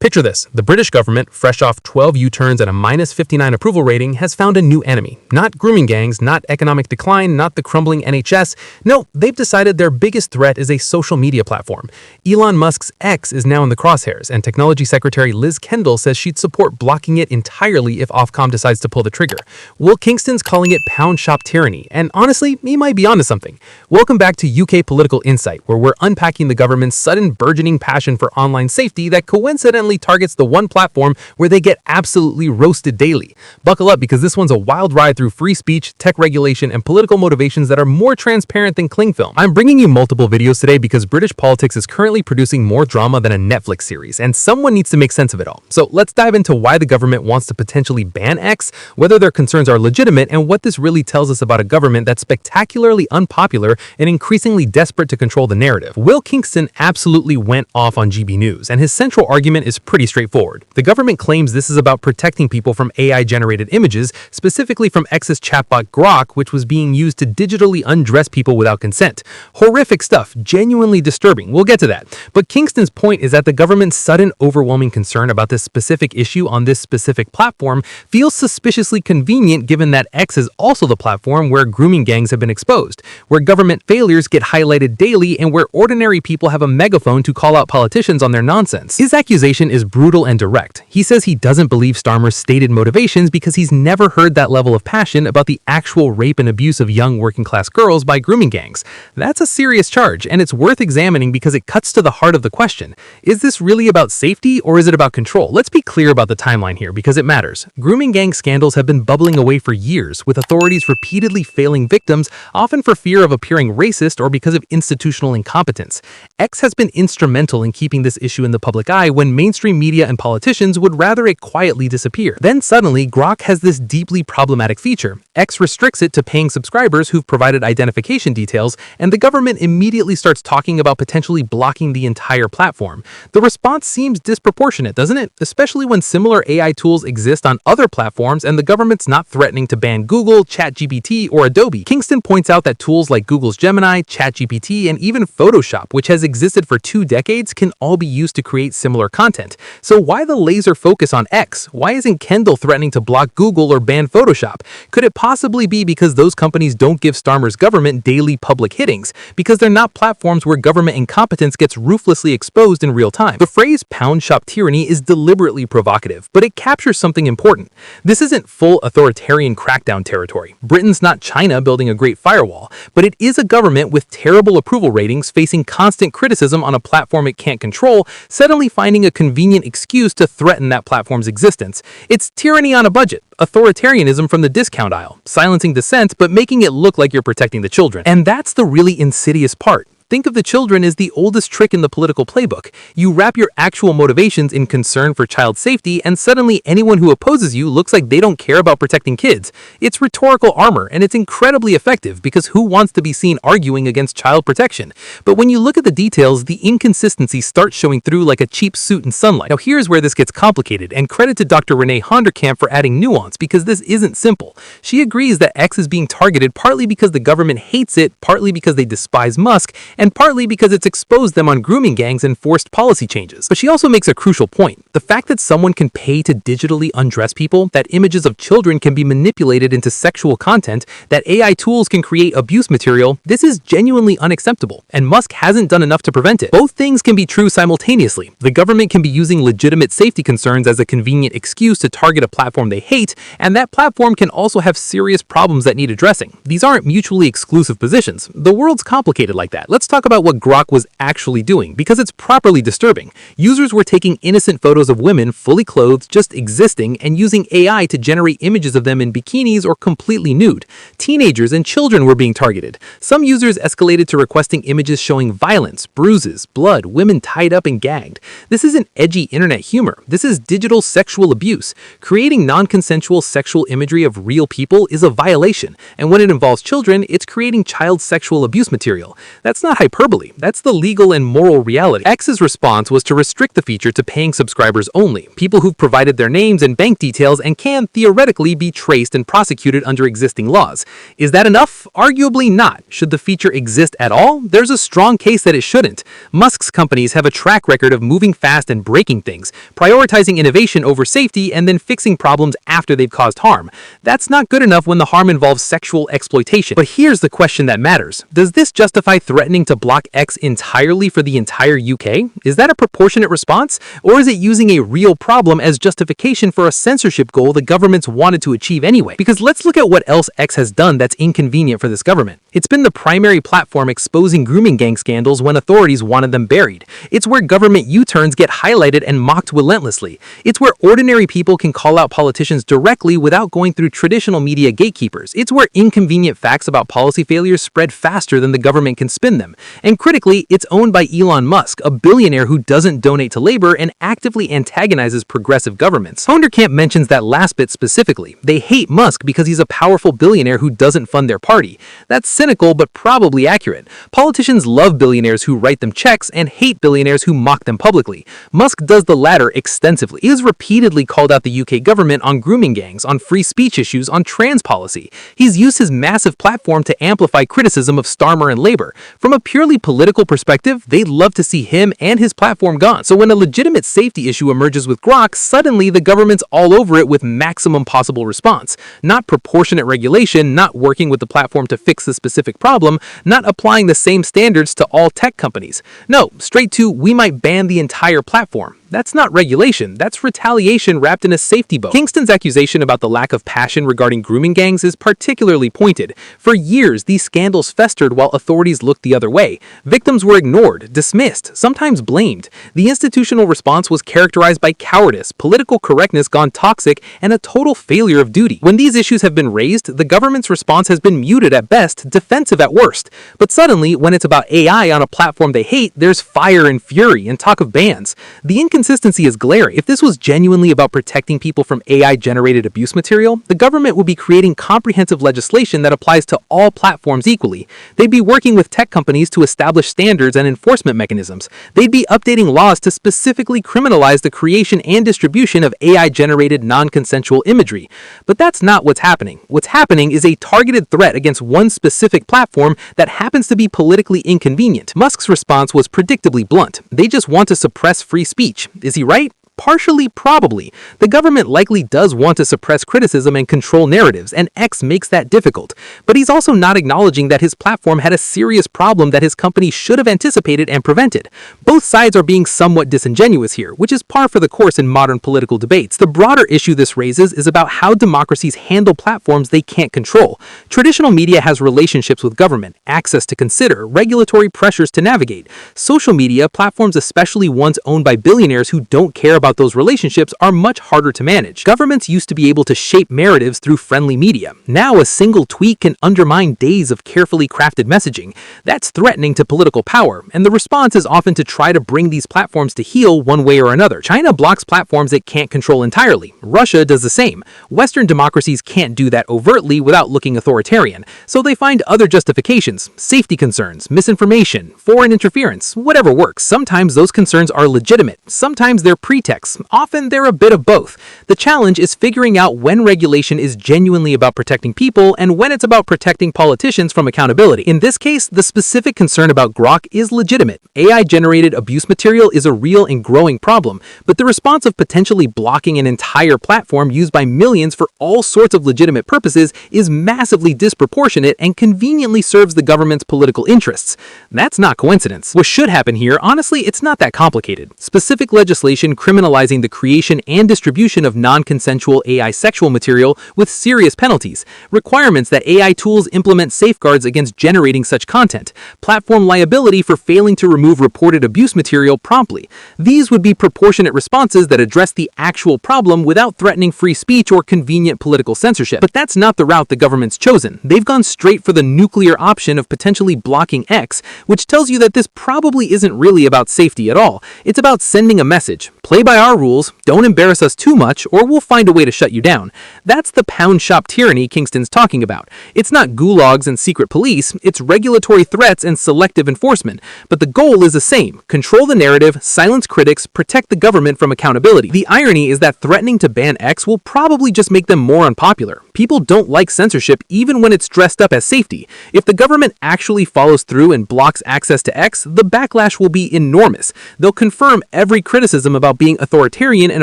Picture this. The British government, fresh off 12 U-turns and a -59 approval rating, has found a new enemy. Not grooming gangs, not economic decline, not the crumbling NHS. No, they've decided their biggest threat is a social media platform. Elon Musk's X is now in the crosshairs, and Technology Secretary Liz Kendall says she'd support blocking it entirely if Ofcom decides to pull the trigger. Will Kingston's calling it pound shop tyranny, and honestly, he might be onto something. Welcome back to UK Political Insight, where we're unpacking the government's sudden burgeoning passion for online safety that coincidentally targets the one platform where they get absolutely roasted daily. Buckle up, because this one's a wild ride through free speech, tech regulation, and political motivations that are more transparent than cling film. I'm bringing you multiple videos today because British politics is currently producing more drama than a Netflix series, and someone needs to make sense of it all. So let's dive into why the government wants to potentially ban X, whether their concerns are legitimate, and what this really tells us about a government that's spectacularly unpopular and increasingly desperate to control the narrative. Will Kingston absolutely went off on GB News, and his central argument is pretty straightforward. The government claims this is about protecting people from AI-generated images, specifically from X's chatbot Grok, which was being used to digitally undress people without consent. Horrific stuff, genuinely disturbing. We'll get to that. But Kingston's point is that the government's sudden, overwhelming concern about this specific issue on this specific platform feels suspiciously convenient, given that X is also the platform where grooming gangs have been exposed, where government failures get highlighted daily, and where ordinary people have a megaphone to call out politicians on their nonsense. His accusation is brutal and direct. He says he doesn't believe Starmer's stated motivations because he's never heard that level of passion about the actual rape and abuse of young working-class girls by grooming gangs. That's a serious charge, and it's worth examining because it cuts to the heart of the question. Is this really about safety, or is it about control? Let's be clear about the timeline here, because it matters. Grooming gang scandals have been bubbling away for years, with authorities repeatedly failing victims, often for fear of appearing racist or because of institutional incompetence. X has been instrumental in keeping this issue in the public eye when mainstream media and politicians would rather it quietly disappear. Then suddenly, Grok has this deeply problematic feature. X restricts it to paying subscribers who've provided identification details, and the government immediately starts talking about potentially blocking the entire platform. The response seems disproportionate, doesn't it? Especially when similar AI tools exist on other platforms and the government's not threatening to ban Google, ChatGPT, or Adobe. Kingston points out that tools like Google's Gemini, ChatGPT, and even Photoshop, which has existed for 2 decades, can all be used to create similar content. So why the laser focus on X? Why isn't Kendall threatening to block Google or ban Photoshop? Could it possibly be because those companies don't give Starmer's government daily public hittings, because they're not platforms where government incompetence gets ruthlessly exposed in real time? The phrase pound shop tyranny is deliberately provocative, but it captures something important. This isn't full authoritarian crackdown territory. Britain's not China building a great firewall, but it is a government with terrible approval ratings facing constant criticism on a platform it can't control, suddenly finding a convenient excuse to threaten that platform's existence. It's tyranny on a budget, authoritarianism from the discount aisle, silencing dissent but making it look like you're protecting the children. And that's the really insidious part. Think of the children as the oldest trick in the political playbook. You wrap your actual motivations in concern for child safety, and suddenly anyone who opposes you looks like they don't care about protecting kids. It's rhetorical armor, and it's incredibly effective because who wants to be seen arguing against child protection? But when you look at the details, the inconsistency starts showing through like a cheap suit in sunlight. Now here's where this gets complicated, and credit to Dr. Renee Honderkamp for adding nuance, because this isn't simple. She agrees that X is being targeted partly because the government hates it, partly because they despise Musk, and partly because it's exposed them on grooming gangs and forced policy changes. But she also makes a crucial point. The fact that someone can pay to digitally undress people, that images of children can be manipulated into sexual content, that AI tools can create abuse material, this is genuinely unacceptable, and Musk hasn't done enough to prevent it. Both things can be true simultaneously. The government can be using legitimate safety concerns as a convenient excuse to target a platform they hate, and that platform can also have serious problems that need addressing. These aren't mutually exclusive positions. The world's complicated like that. Let's talk about what Grok was actually doing, because it's properly disturbing. Users were taking innocent photos of women fully clothed, just existing, and using AI to generate images of them in bikinis or completely nude. Teenagers and children were being targeted. Some users escalated to requesting images showing violence, bruises, blood, women tied up and gagged. This isn't edgy internet humor. This is digital sexual abuse. Creating non-consensual sexual imagery of real people is a violation, and when it involves children, it's creating child sexual abuse material. That's not not hyperbole, that's the legal and moral reality. X's response was to restrict the feature to paying subscribers only, people who've provided their names and bank details and can theoretically be traced and prosecuted under existing laws. Is that enough? Arguably not. Should the feature exist at all? There's a strong case that it shouldn't. Musk's companies have a track record of moving fast and breaking things, prioritizing innovation over safety and then fixing problems after they've caused harm. That's not good enough when the harm involves sexual exploitation. But here's the question that matters. Does this justify threatening to block X entirely for the entire UK? Is that a proportionate response? Or is it using a real problem as justification for a censorship goal the governments wanted to achieve anyway? Because let's look at what else X has done that's inconvenient for this government. It's been the primary platform exposing grooming gang scandals when authorities wanted them buried. It's where government U-turns get highlighted and mocked relentlessly. It's where ordinary people can call out politicians directly without going through traditional media gatekeepers. It's where inconvenient facts about policy failures spread faster than the government can spin them. And critically, it's owned by Elon Musk, a billionaire who doesn't donate to labor and actively antagonizes progressive governments. Houndercamp mentions that last bit specifically. They hate Musk because he's a powerful billionaire who doesn't fund their party. That's cynical but probably accurate. Politicians love billionaires who write them checks and hate billionaires who mock them publicly. Musk does the latter extensively. He has repeatedly called out the UK government on grooming gangs, on free speech issues, on trans policy. He's used his massive platform to amplify criticism of Starmer and Labour. From a purely political perspective, they'd love to see him and his platform gone. So when a legitimate safety issue emerges with Grok, suddenly the government's all over it with maximum possible response. Not proportionate regulation, not working with the platform to fix the specific problem, not applying the same standards to all tech companies. No, straight to, we might ban the entire platform. That's not regulation, that's retaliation wrapped in a safety bow. Kingston's accusation about the lack of passion regarding grooming gangs is particularly pointed. For years, these scandals festered while authorities looked the other way. Victims were ignored, dismissed, sometimes blamed. The institutional response was characterized by cowardice, political correctness gone toxic, and a total failure of duty. When these issues have been raised, the government's response has been muted at best, defensive at worst. But suddenly, when it's about AI on a platform they hate, there's fire and fury and talk of bans. The inconsistency is glaring. If this was genuinely about protecting people from AI-generated abuse material, the government would be creating comprehensive legislation that applies to all platforms equally. They'd be working with tech companies to establish standards and enforcement mechanisms. They'd be updating laws to specifically criminalize the creation and distribution of AI-generated non-consensual imagery. But that's not what's happening. What's happening is a targeted threat against one specific platform that happens to be politically inconvenient. Musk's response was predictably blunt. They just want to suppress free speech. Is he right? Partially, probably. The government likely does want to suppress criticism and control narratives, and X makes that difficult. But he's also not acknowledging that his platform had a serious problem that his company should have anticipated and prevented. Both sides are being somewhat disingenuous here, which is par for the course in modern political debates. The broader issue this raises is about how democracies handle platforms they can't control. Traditional media has relationships with government, access to consider, regulatory pressures to navigate. Social media, platforms especially ones owned by billionaires who don't care about those relationships, are much harder to manage. Governments used to be able to shape narratives through friendly media. Now a single tweet can undermine days of carefully crafted messaging. That's threatening to political power, and the response is often to try to bring these platforms to heel one way or another. China blocks platforms it can't control entirely. Russia does the same. Western democracies can't do that overtly without looking authoritarian, so they find other justifications: safety concerns, misinformation, foreign interference, whatever works. Sometimes those concerns are legitimate, sometimes they're pretexts. Often they're a bit of both. The challenge is figuring out when regulation is genuinely about protecting people and when it's about protecting politicians from accountability. In this case, the specific concern about Grok is legitimate. AI-generated abuse material is a real and growing problem, but the response of potentially blocking an entire platform used by millions for all sorts of legitimate purposes is massively disproportionate and conveniently serves the government's political interests. That's not coincidence. What should happen here, honestly, it's not that complicated. Specific legislation criminalizing the creation and distribution of non-consensual AI sexual material with serious penalties, requirements that AI tools implement safeguards against generating such content, platform liability for failing to remove reported abuse material promptly. These would be proportionate responses that address the actual problem without threatening free speech or convenient political censorship. But that's not the route the government's chosen. They've gone straight for the nuclear option of potentially blocking X, which tells you that this probably isn't really about safety at all. It's about sending a message. Play by our rules, don't embarrass us too much, or we'll find a way to shut you down. That's the pound shop tyranny Kingston's talking about. It's not gulags and secret police, it's regulatory threats and selective enforcement. But the goal is the same: control the narrative, silence critics, protect the government from accountability. The irony is that threatening to ban X will probably just make them more unpopular. People don't like censorship even when it's dressed up as safety. If the government actually follows through and blocks access to X, the backlash will be enormous. They'll confirm every criticism about being authoritarian and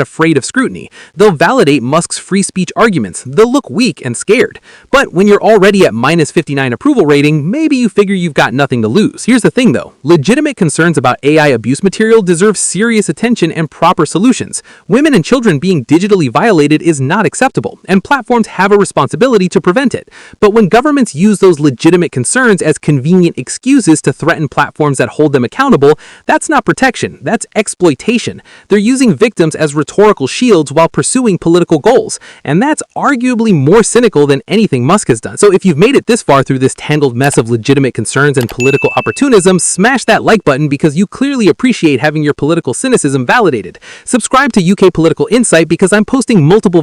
afraid of scrutiny. They'll validate Musk's free speech arguments. They'll look weak and scared. But when you're already at minus 59 approval rating, maybe you figure you've got nothing to lose. Here's the thing though, legitimate concerns about AI abuse material deserve serious attention and proper solutions. Women and children being digitally violated is not acceptable, and platforms have a responsibility to prevent it. But when governments use those legitimate concerns as convenient excuses to threaten platforms that hold them accountable, that's not protection, that's exploitation. They're using victims as rhetorical shields while pursuing political goals, and that's arguably more cynical than anything Musk has done. So if you've made it this far through this tangled mess of legitimate concerns and political opportunism, smash that like button because you clearly appreciate having your political cynicism validated. Subscribe to UK Political Insight because I'm posting multiple videos